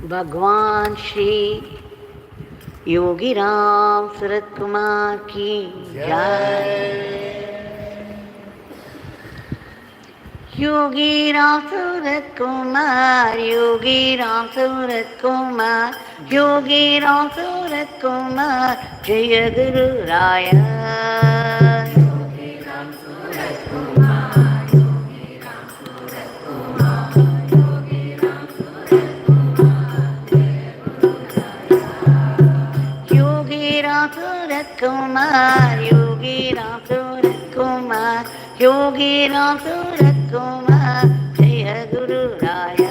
भगवान श्री योगी राम सूरत कुमार की जय। योगी राम सूरत कुमार, योगी राम सूरत कुमार, योगी राम सूरत कुमार, जय गुरु राय। योगी राम सूरत कुमार, योगी राम सूरत कुमार, योगी राम सूरत कुमार, जय गुरु राय।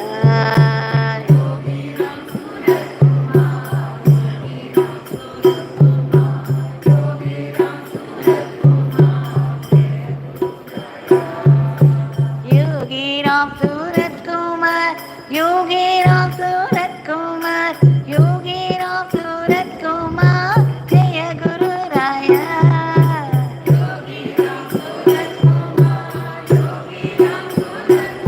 योगी राम सूरत कुमार, योगी राम सूरत कुमार, योगी राम सूरत कुमार, जय गुरु राय। Yogi Ram Surat Kumar, Yogi Ram Surat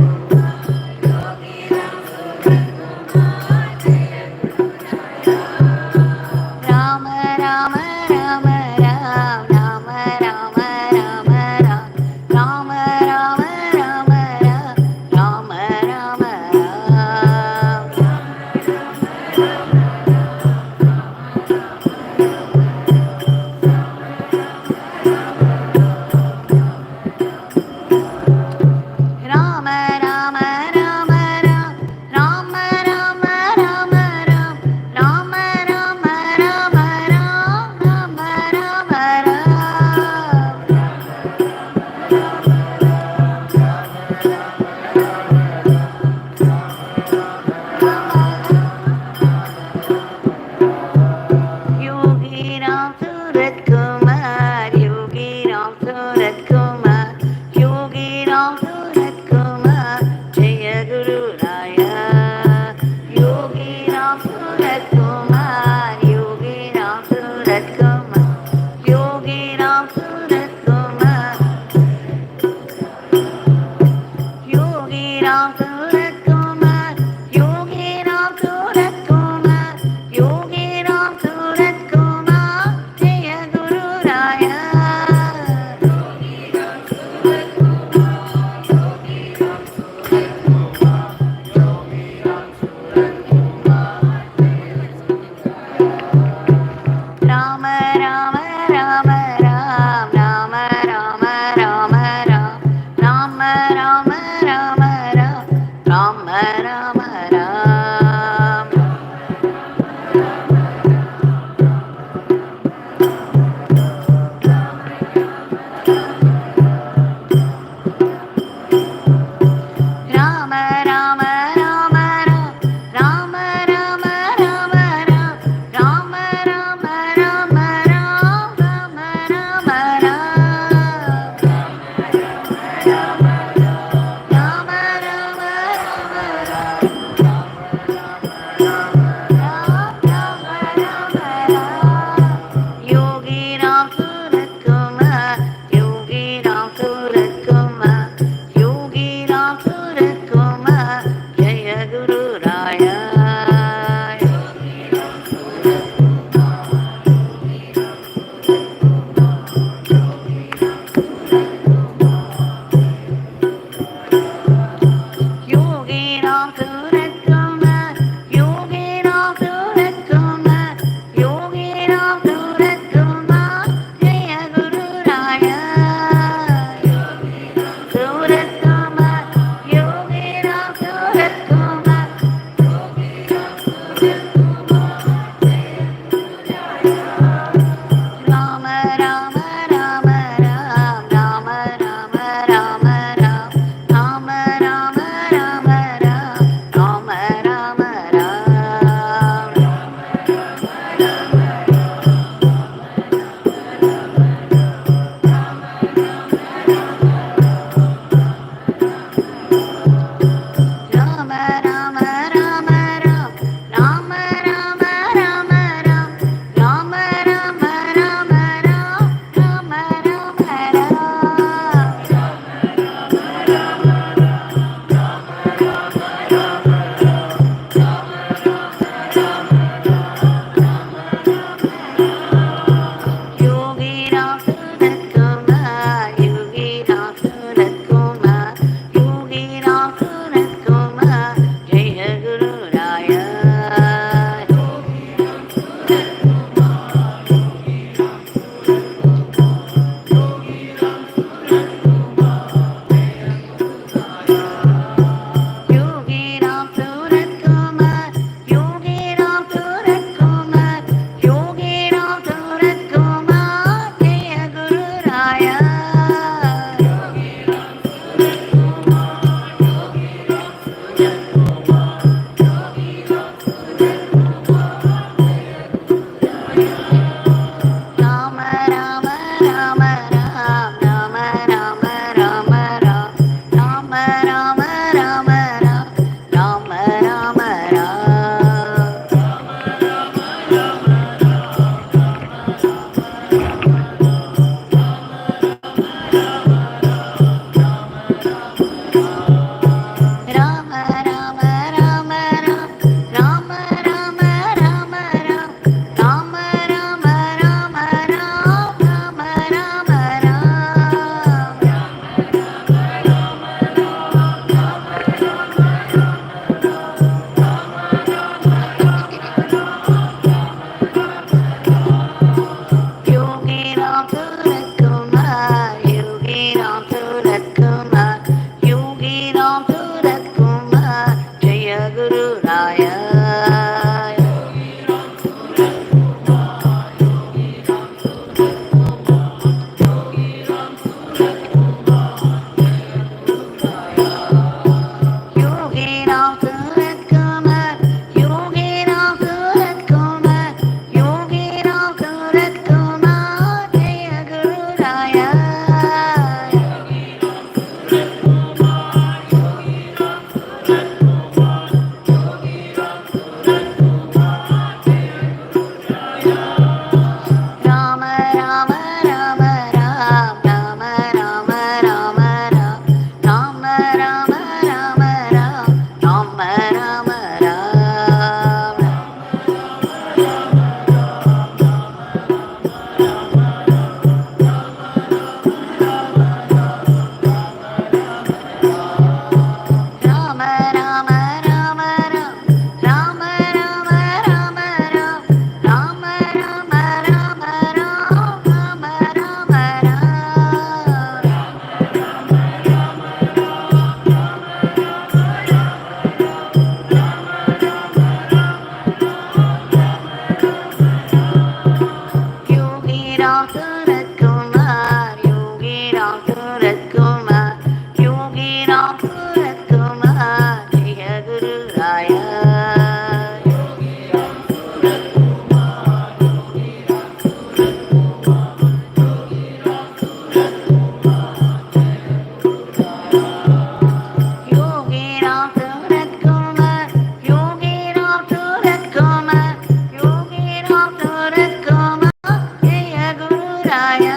Surat Kumar, Yogi Ram Surat Kumar, Jaya Guru Raya. Yogi Ram Surat Kumar, Yogi Ram Surat Kumar, Yogi Ram Surat Kumar, Jaya Guru Raya.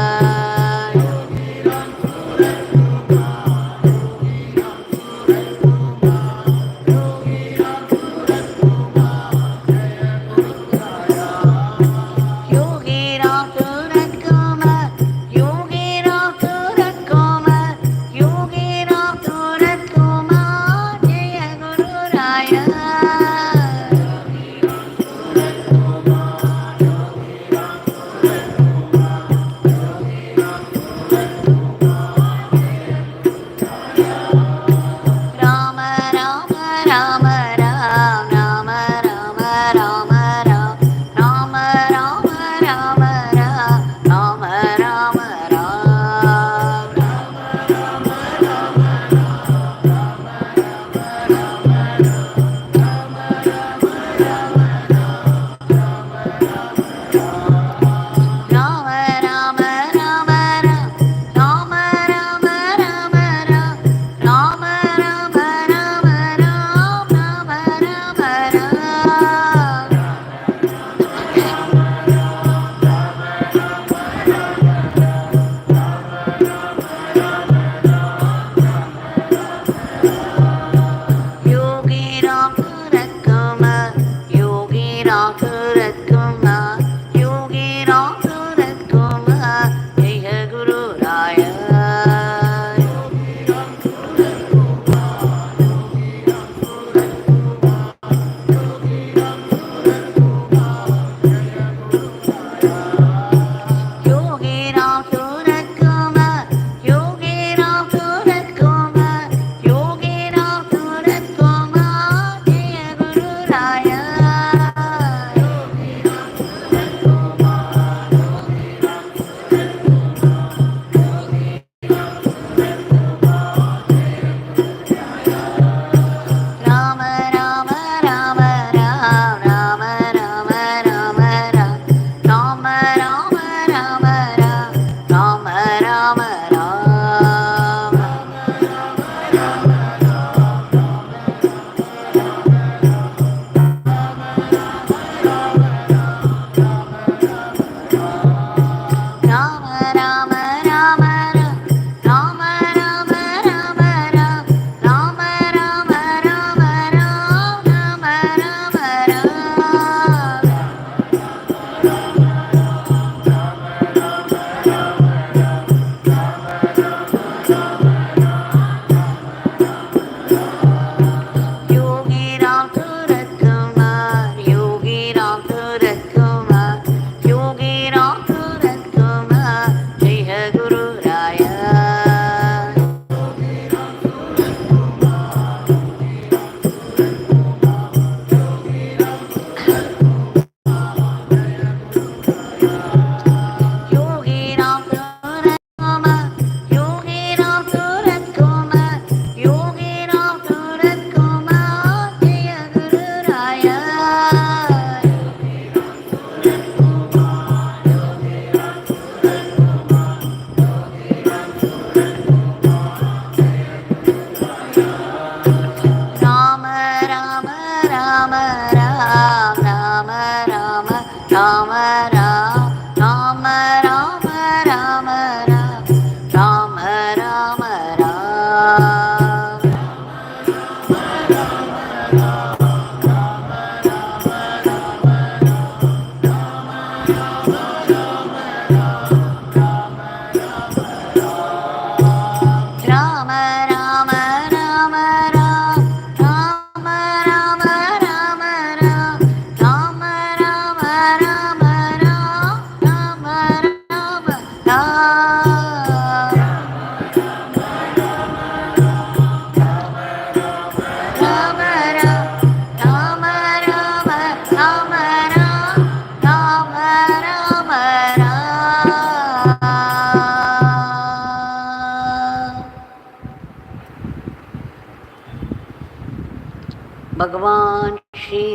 भगवान श्री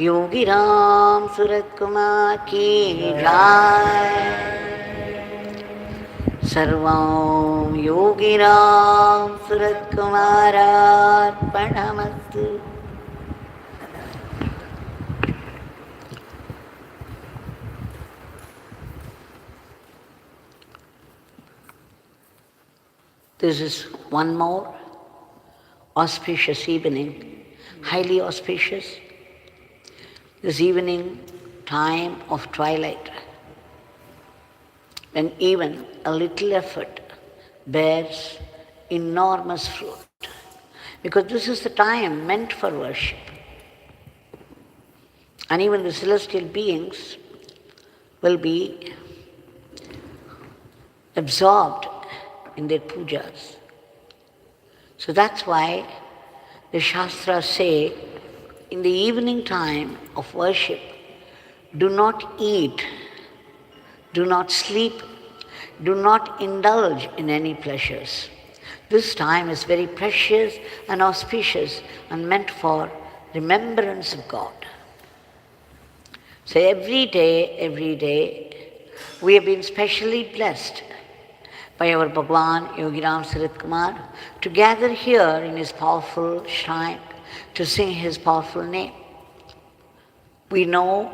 योगी राम सूरत कुमार की जय। सर्वं Yogi Ram Surat कुमारार्पणमस्तु। This is one more auspicious evening, highly auspicious. This evening time of twilight, when even a little effort bears enormous fruit, because this is the time meant for worship. And even the celestial beings will be absorbed in their pujas. So that's why the Shastras say, in the evening time of worship, do not eat, do not sleep, do not indulge in any pleasures. This time is very precious and auspicious and meant for remembrance of God. So every day, we have been specially blessed by our Bhagwan Yogiram Sarit Kumar to gather here in his powerful shrine to sing his powerful name. We know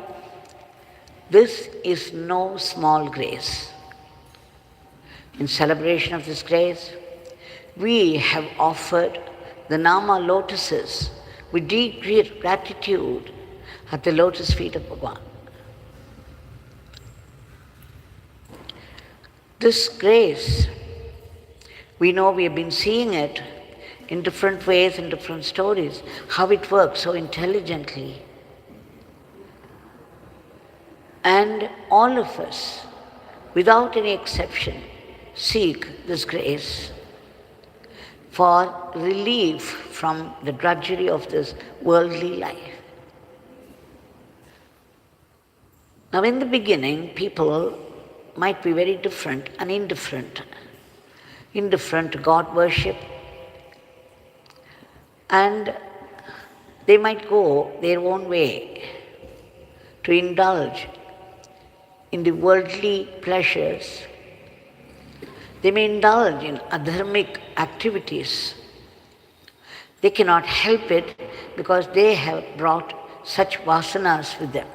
this is no small grace. In celebration of this grace, we have offered the Nama lotuses with deep gratitude at the lotus feet of Bhagwan. This grace, we know we have been seeing it in different ways, in different stories, how it works so intelligently. And all of us, without any exception, seek this grace for relief from the drudgery of this worldly life. Now, in the beginning, people might be very different and indifferent to God worship, and they might go their own way to indulge in the worldly pleasures. They may indulge in adharmic activities. They cannot help it because they have brought such vasanas with them,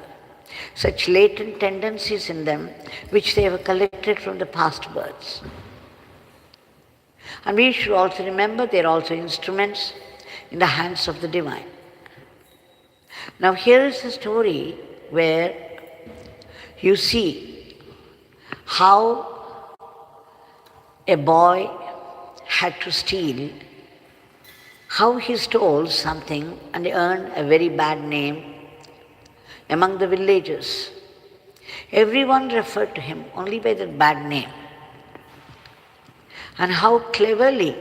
such latent tendencies in them which they have collected from the past births. And we should also remember they are also instruments in the hands of the divine. Now here is a story where you see how a boy had to steal, how he stole something and earned a very bad name among the villagers. Everyone referred to him only by that bad name. And how cleverly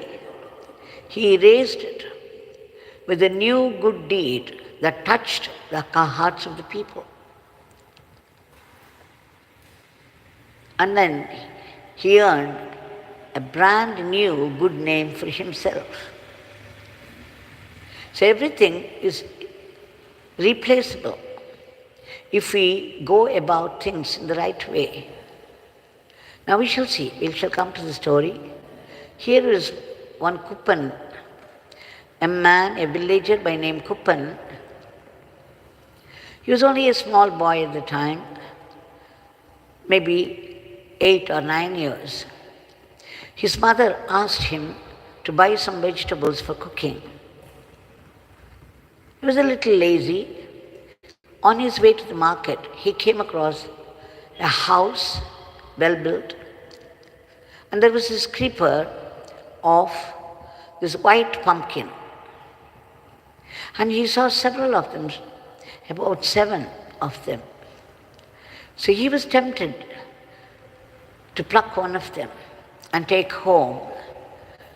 he erased it with a new good deed that touched the hearts of the people. And then he earned a brand new good name for himself. So everything is replaceable if we go about things in the right way. Now we shall see, we shall come to the story. Here is one Kuppan, a man, a villager by name Kuppan. He was only a small boy at the time, maybe 8 or 9 years. His mother asked him to buy some vegetables for cooking. He was a little lazy. On his way to the market, he came across a house, well built, and there was this creeper of this white pumpkin. And he saw several of them, about 7 of them. So he was tempted to pluck one of them and take home.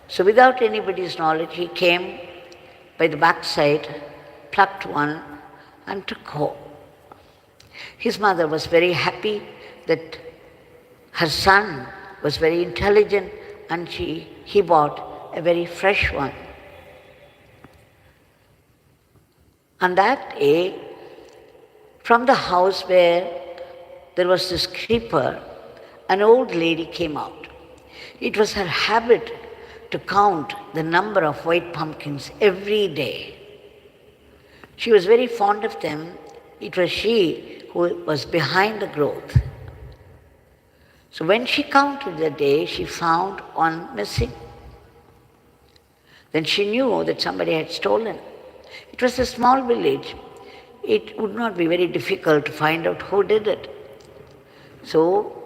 So without anybody's knowledge, he came by the backside, plucked one and took home. His mother was very happy that her son was very intelligent and he bought a very fresh one. On that day, from the house where there was this creeper, an old lady came out. It was her habit to count the number of white pumpkins every day. She was very fond of them. It was she who was behind the growth. So when she counted the day, she found one missing. Then she knew that somebody had stolen. It was a small village. It would not be very difficult to find out who did it. So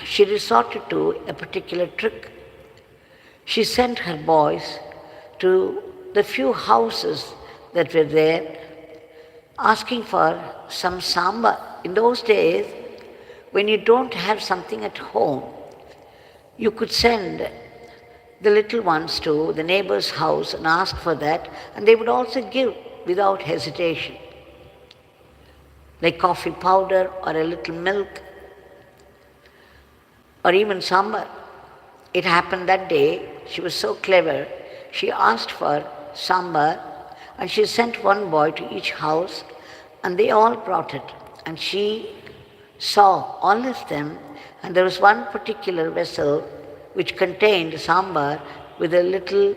she resorted to a particular trick. She sent her boys to the few houses that were there, asking for some sambar. In those days, when you don't have something at home, you could send the little ones to the neighbor's house and ask for that, and they would also give without hesitation, like coffee powder or a little milk or even sambar. It happened that day, she was so clever, she asked for sambar and she sent one boy to each house and they all brought it. And she saw all of them, and there was one particular vessel which contained sambar with a little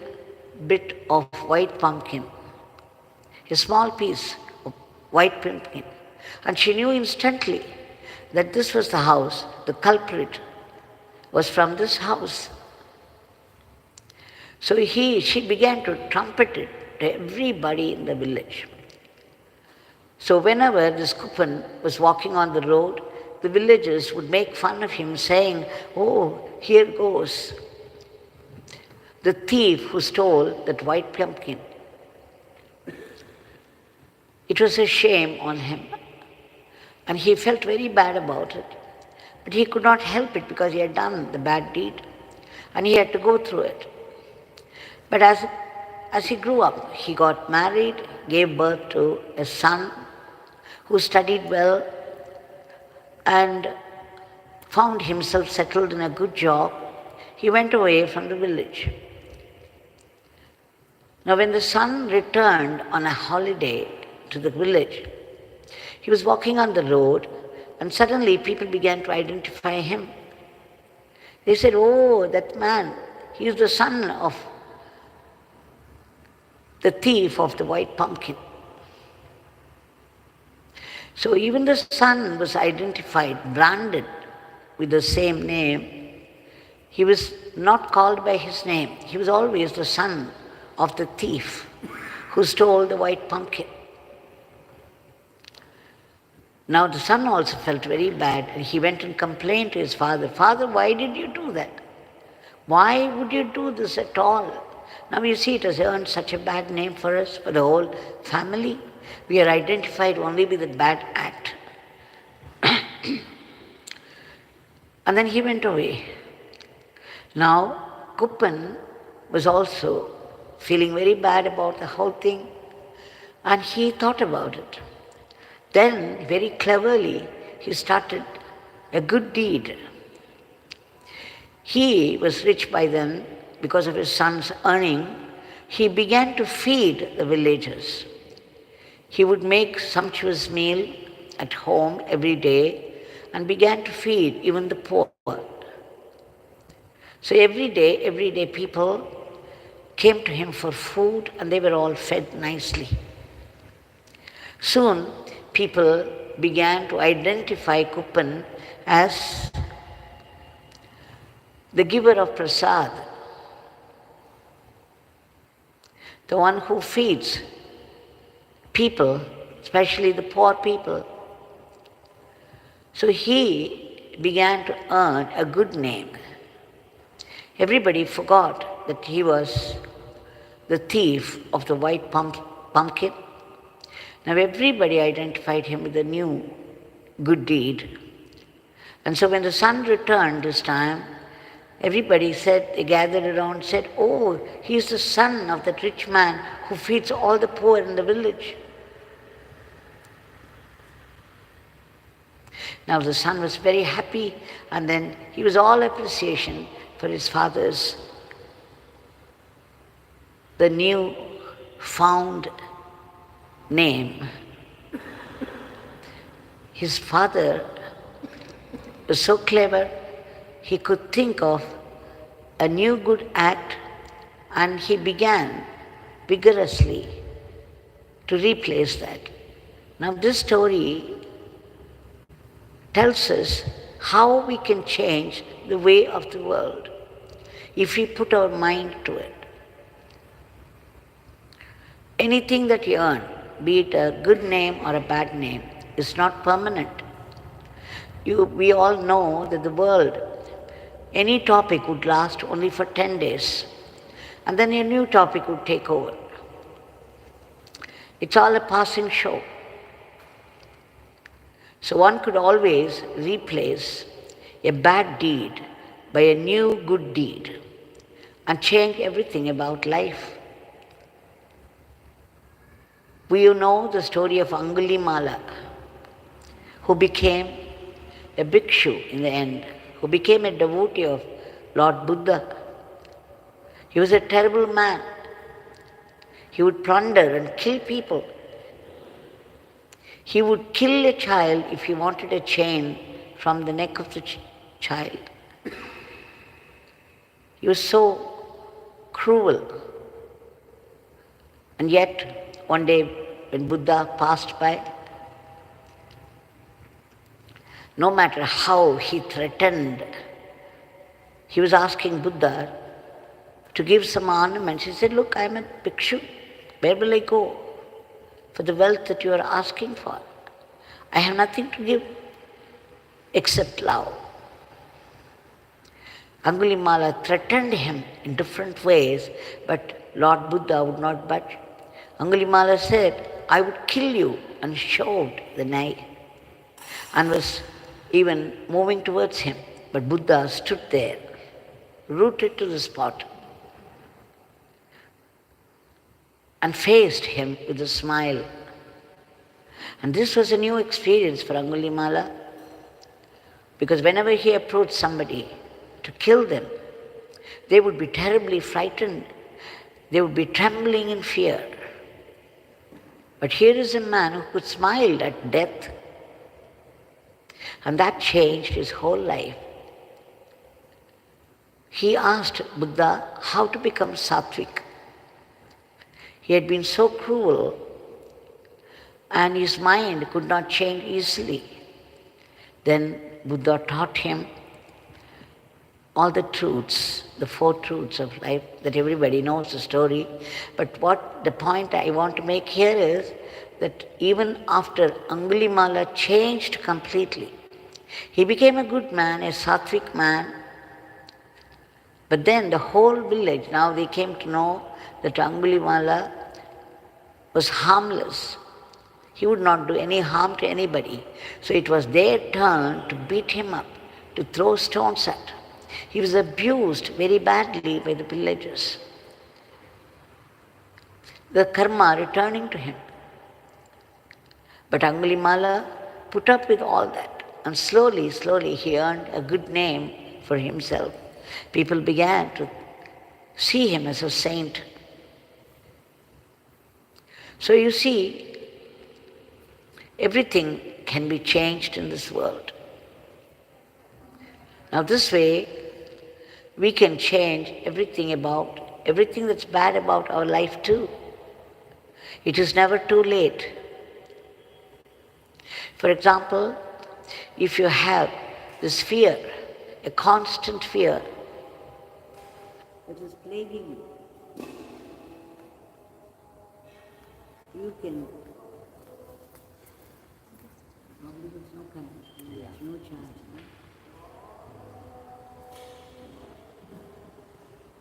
bit of white pumpkin, a small piece of white pumpkin. And she knew instantly that this was the house, the culprit was from this house. So she began to trumpet it to everybody in the village. So whenever this Kupan was walking on the road, the villagers would make fun of him, saying, "Oh, here goes the thief who stole that white pumpkin." It was a shame on him, and he felt very bad about it. But he could not help it because he had done the bad deed, and he had to go through it. But as he grew up, he got married, gave birth to a son who studied well and found himself settled in a good job. He went away from the village. Now when the son returned on a holiday to the village, he was walking on the road and suddenly people began to identify him. They said, "Oh, that man, he is the son of the thief of the white pumpkin." So even the son was identified, branded with the same name. He was not called by his name. He was always the son of the thief who stole the white pumpkin. Now the son also felt very bad, and he went and complained to his father, "Father, why did you do that? Why would you do this at all? Now you see, it has earned such a bad name for us, for the whole family. We are identified only with a bad act." And then he went away. Now Kuppan was also feeling very bad about the whole thing, and he thought about it. Then, very cleverly, he started a good deed. He was rich by then because of his son's earning. He began to feed the villagers. He would make sumptuous meal at home every day and began to feed even the poor. So every day people came to him for food and they were all fed nicely. Soon people began to identify Kuppan as the giver of prasad, the one who feeds people, especially the poor people. So he began to earn a good name. Everybody forgot that he was the thief of the white pumpkin. Now everybody identified him with a new good deed. And so when the son returned this time, everybody said, they gathered around and said, "Oh, he's the son of that rich man who feeds all the poor in the village." Now the son was very happy, and then he was all appreciation for his father's, the new found name. His father was so clever, he could think of a new good act, and he began vigorously to replace that. Now, this story tells us how we can change the way of the world if we put our mind to it. Anything that you earn, be it a good name or a bad name, is not permanent. We all know that the world, any topic would last only for 10 days, and then a new topic would take over. It's all a passing show. So one could always replace a bad deed by a new good deed and change everything about life. We know the story of Angulimala, who became a bhikshu in the end, who became a devotee of Lord Buddha. He was a terrible man. He would plunder and kill people. He would kill a child if he wanted a chain from the neck of the child. He was so cruel. And yet, one day when Buddha passed by, no matter how he threatened, he was asking Buddha to give some ornaments. He said, "Look, I am a bhikshu. Where will I go for the wealth that you are asking for? I have nothing to give except love." Angulimala threatened him in different ways, but Lord Buddha would not budge. Angulimala said, "I would kill you," and showed the knife and was even moving towards him. But Buddha stood there, rooted to the spot, and faced him with a smile. And this was a new experience for Angulimala, because whenever he approached somebody to kill them, they would be terribly frightened. They would be trembling in fear. But here is a man who could smile at death, and that changed his whole life. He asked Buddha how to become sattvic. He had been so cruel, and his mind could not change easily. Then Buddha taught him all the truths, the 4 truths of life that everybody knows the story. But what the point I want to make here is that even after Angulimala changed completely, he became a good man, a sattvic man. But then the whole village, now they came to know that Angulimala was harmless. He would not do any harm to anybody. So it was their turn to beat him up, to throw stones at. He was abused very badly by the villagers. The karma returning to him. But Angulimala put up with all that, and slowly, slowly he earned a good name for himself. People began to see him as a saint. So you see, everything can be changed in this world. Now this way, we can change everything that's bad about our life too. It is never too late. For example, if you have this fear, a constant fear that is plaguing you can... Probably there's no connection, there's no charge. No?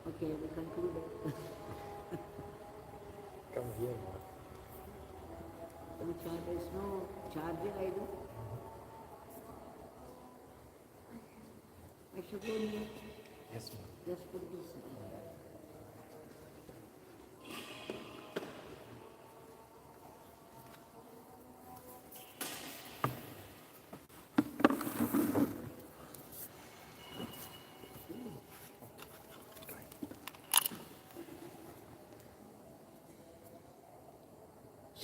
Okay, we conclude it. Come here. There's no charger either. I should go here. Yes, ma'am. Just put this.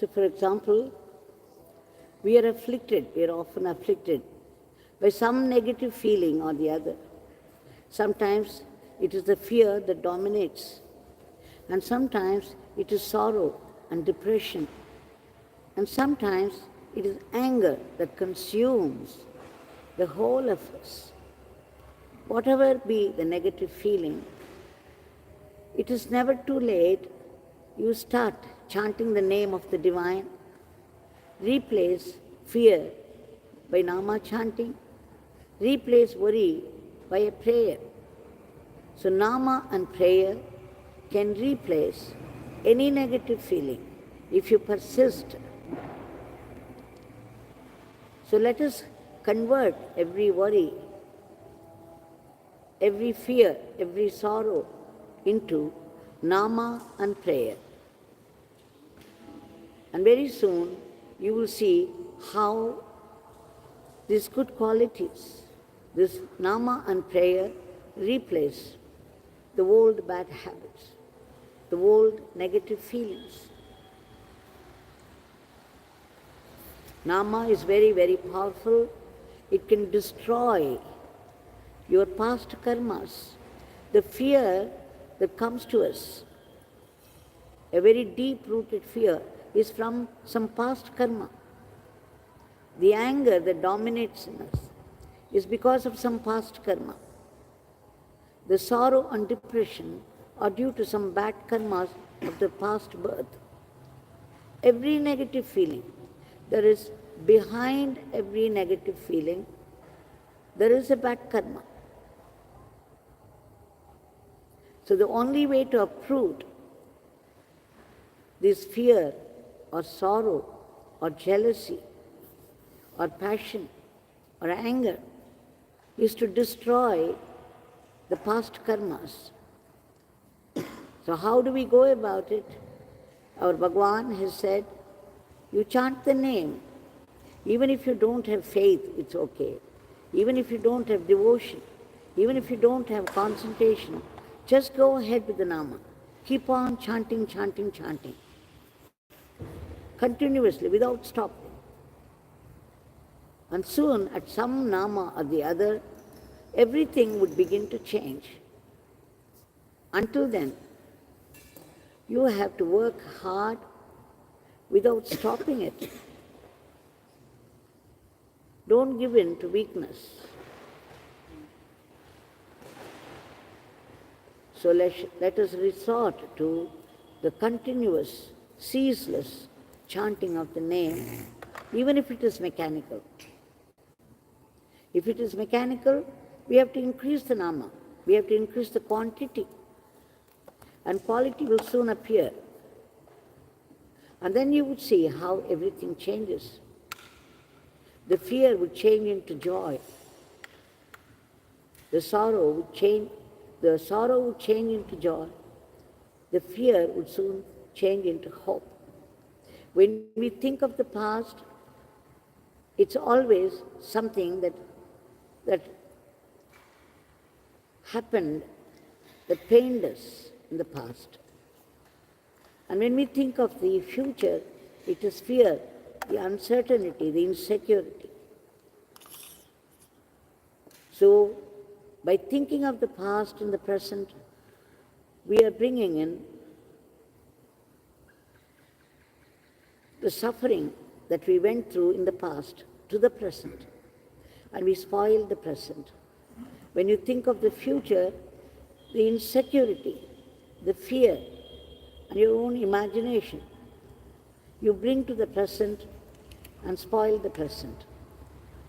So, for example, we are often afflicted by some negative feeling or the other. Sometimes it is the fear that dominates, and sometimes it is sorrow and depression, and sometimes it is anger that consumes the whole of us. Whatever be the negative feeling, it is never too late. You start chanting the name of the divine, replace fear by nama chanting, replace worry by a prayer. So nama and prayer can replace any negative feeling if you persist. So let us convert every worry, every fear, every sorrow into nama and prayer. And very soon you will see how these good qualities, this nama and prayer, replace the old bad habits, the old negative feelings. Nama is very, very powerful. It can destroy your past karmas. The fear that comes to us, a very deep-rooted fear, is from some past karma. The anger that dominates in us is because of some past karma. The sorrow and depression are due to some bad karmas of the past birth. Every negative feeling, there is behind every negative feeling, there is a bad karma. So the only way to uproot this fear or sorrow or jealousy or passion or anger is to destroy the past karmas. So how do we go about it? Our Bhagwan has said, you chant the name. Even if you don't have faith, it's okay. Even if you don't have devotion, even if you don't have concentration, just go ahead with the nama. Keep on chanting, chanting, chanting. Continuously, without stopping. And soon, at some nama or the other, everything would begin to change. Until then, you have to work hard without stopping it. Don't give in to weakness. So let us resort to the continuous, ceaseless chanting of the name, even if it is mechanical. If it is mechanical, we have to increase the nama. We have to increase the quantity. And quality will soon appear. And then you would see how everything changes. The fear would change into joy. The sorrow would change into joy. The fear would soon change into hope. When we think of the past, it's always something that happened, that pained us in the past. And when we think of the future, it is fear, the uncertainty, the insecurity. So, by thinking of the past and the present, we are bringing in the suffering that we went through in the past to the present, and we spoil the present. When you think of the future, the insecurity, the fear, and your own imagination, you bring to the present and spoil the present.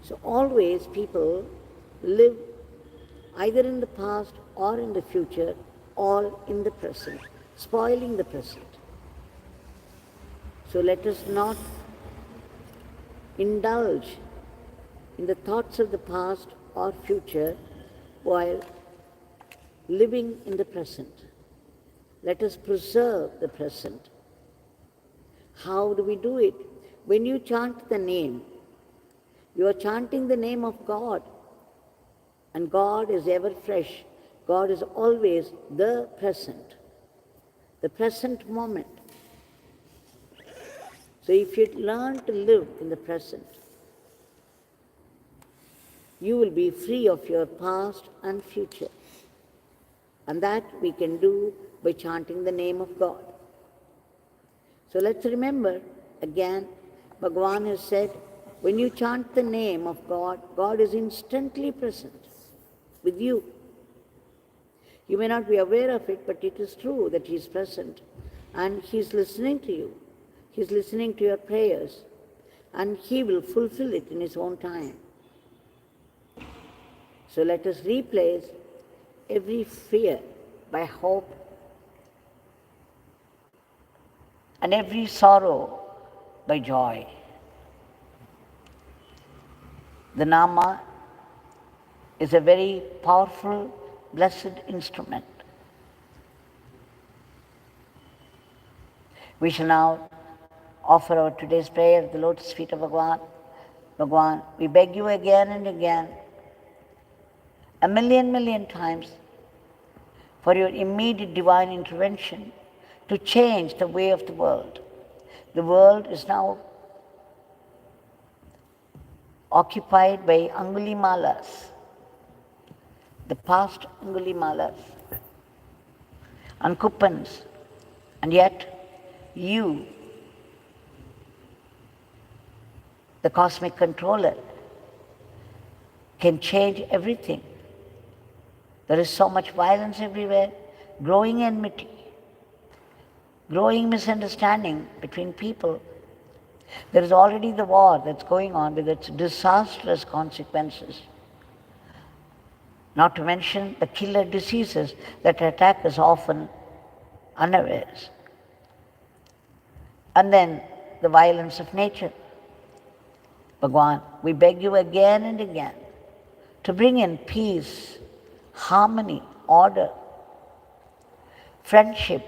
So always people live either in the past or in the future, or in the present, spoiling the present. So let us not indulge in the thoughts of the past or future while living in the present. Let us preserve the present. How do we do it? When you chant the name, you are chanting the name of God. And God is ever fresh. God is always the present moment. So if you learn to live in the present, you will be free of your past and future. And that we can do by chanting the name of God. So let's remember, again, Bhagavan has said, when you chant the name of God, God is instantly present with you. You may not be aware of it, but it is true that He is present and He is listening to you. He is listening to your prayers and He will fulfill it in His own time. So let us replace every fear by hope and every sorrow by joy. The Nama is a very powerful, blessed instrument. We shall now offer our today's prayer at the lotus feet of Bhagavan. Bhagavan, we beg you again and again, a million times, for your immediate divine intervention to change the way of the world. The world is now occupied by Angulimalas, the past Angulimalas, and Kuppans, and yet you, the cosmic controller, can change everything. There is so much violence everywhere, growing enmity, growing misunderstanding between people. There is already the war that's going on with its disastrous consequences. Not to mention the killer diseases that attack us often unawares. And then the violence of nature. Bhagavan, we beg you again and again to bring in peace, harmony, order, friendship,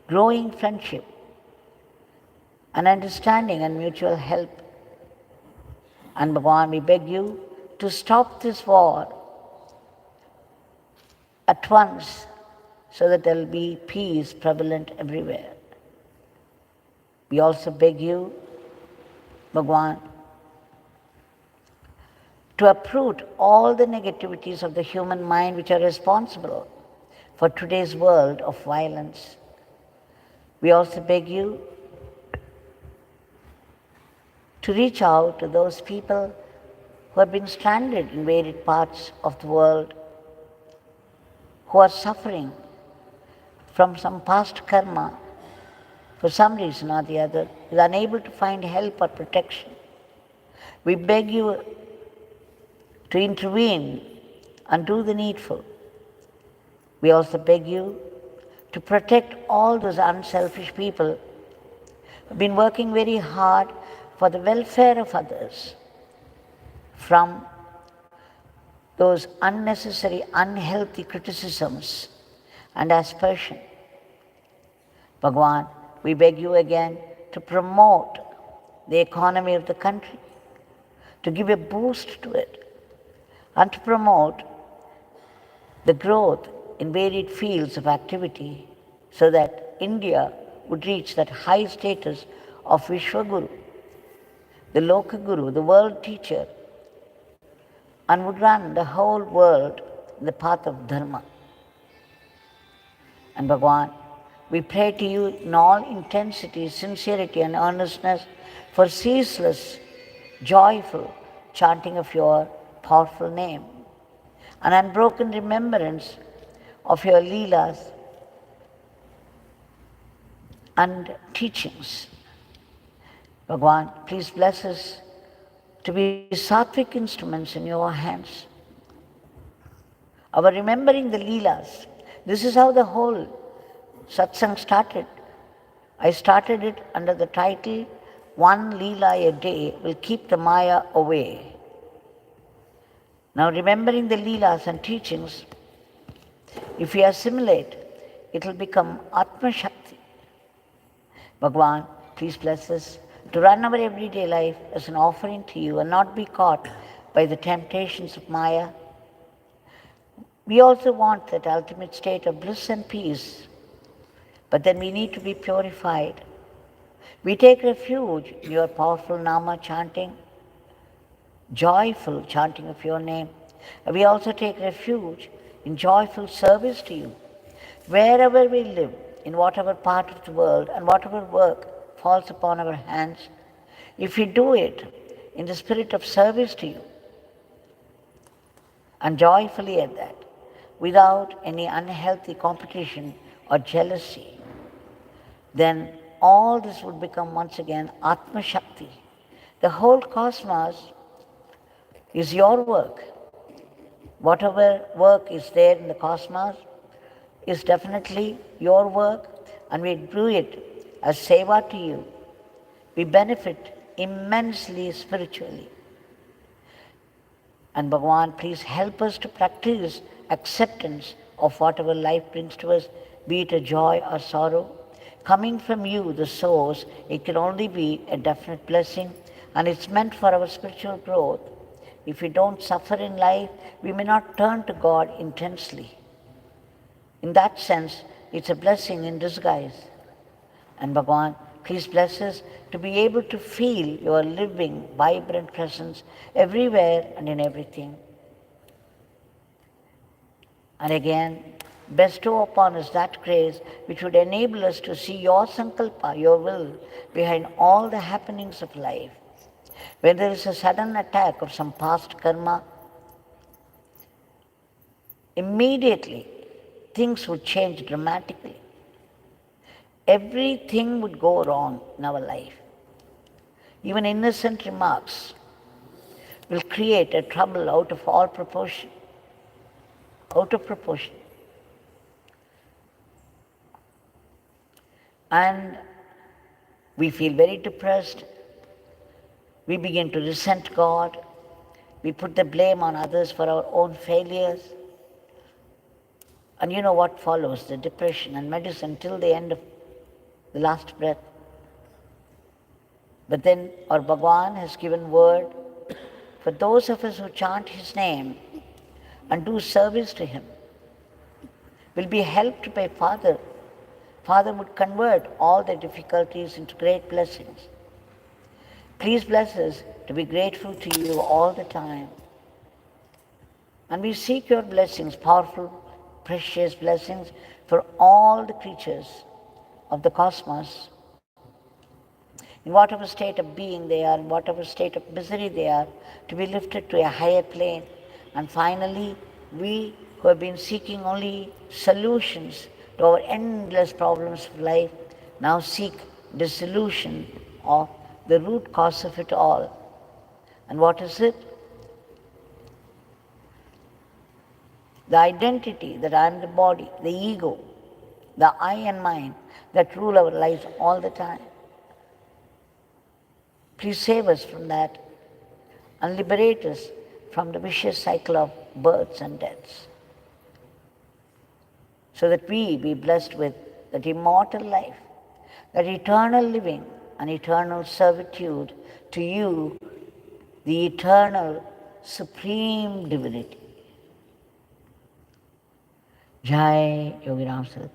growing friendship, and understanding and mutual help. And Bhagavan, we beg you to stop this war at once so that there will be peace prevalent everywhere. We also beg you, Bhagavan, to uproot all the negativities of the human mind which are responsible for today's world of violence. We also beg you to reach out to those people who have been stranded in varied parts of the world, who are suffering from some past karma for some reason or the other, is unable to find help or protection. We beg you to intervene and do the needful. We also beg you to protect all those unselfish people who have been working very hard for the welfare of others from those unnecessary, unhealthy criticisms and aspersion. Bhagavan, we beg you again to promote the economy of the country, to give a boost to it, and to promote the growth in varied fields of activity so that India would reach that high status of Vishwaguru, the Lokaguru, the world teacher, and would run the whole world in the path of Dharma. And Bhagavan, we pray to you in all intensity, sincerity and earnestness for ceaseless, joyful chanting of your powerful name, an unbroken remembrance of your Leelas and teachings. Bhagavan, please bless us to be sattvic instruments in your hands. Our remembering the Leelas, this is how the whole satsang started. I started it under the title, One Leela a Day Will Keep the Maya Away. Now remembering the Leelas and teachings, if we assimilate, it will become Atma Shakti. Bhagavan, please bless us to run our everyday life as an offering to you and not be caught by the temptations of Maya. We also want that ultimate state of bliss and peace, but then we need to be purified. We take refuge in your powerful Nama chanting, joyful chanting of your name. We also take refuge in joyful service to you. Wherever we live, in whatever part of the world, and whatever work falls upon our hands, if we do it in the spirit of service to you, and joyfully at that, without any unhealthy competition or jealousy, then all this would become once again Atma Shakti. The whole cosmos is your work. Whatever work is there in the cosmos is definitely your work, and we do it as seva to you. We benefit immensely spiritually. And Bhagavan, please help us to practice acceptance of whatever life brings to us, be it a joy or sorrow. Coming from you, the source, it can only be a definite blessing, and it's meant for our spiritual growth. If we don't suffer in life, we may not turn to God intensely. In that sense, it's a blessing in disguise. And Bhagavan, please bless us to be able to feel your living, vibrant presence everywhere and in everything. And again, bestow upon us that grace which would enable us to see your sankalpa, your will, behind all the happenings of life. When there is a sudden attack of some past karma, immediately things would change dramatically. Everything would go wrong in our life. Even innocent remarks will create a trouble out of all proportion. Out of proportion. And we feel very depressed. We begin to resent God. We put the blame on others for our own failures. And you know what follows? The depression and medicine till the end of the last breath. But then our Bhagavan has given word for those of us who chant His name and do service to Him, will be helped by Father. Father would convert all the difficulties into great blessings. Please bless us to be grateful to you all the time. And we seek your blessings, powerful, precious blessings for all the creatures of the cosmos, in whatever state of being they are, in whatever state of misery they are, to be lifted to a higher plane. And finally, we who have been seeking only solutions to our endless problems of life, now seek dissolution of the root cause of it all. And what is it? The identity that I am the body, the ego, the I and mine that rule our lives all the time. Please save us from that and liberate us from the vicious cycle of births and deaths, so that we be blessed with that immortal life, that eternal living and eternal servitude to you, the eternal supreme divinity. Jai Yogi Ram Sarat.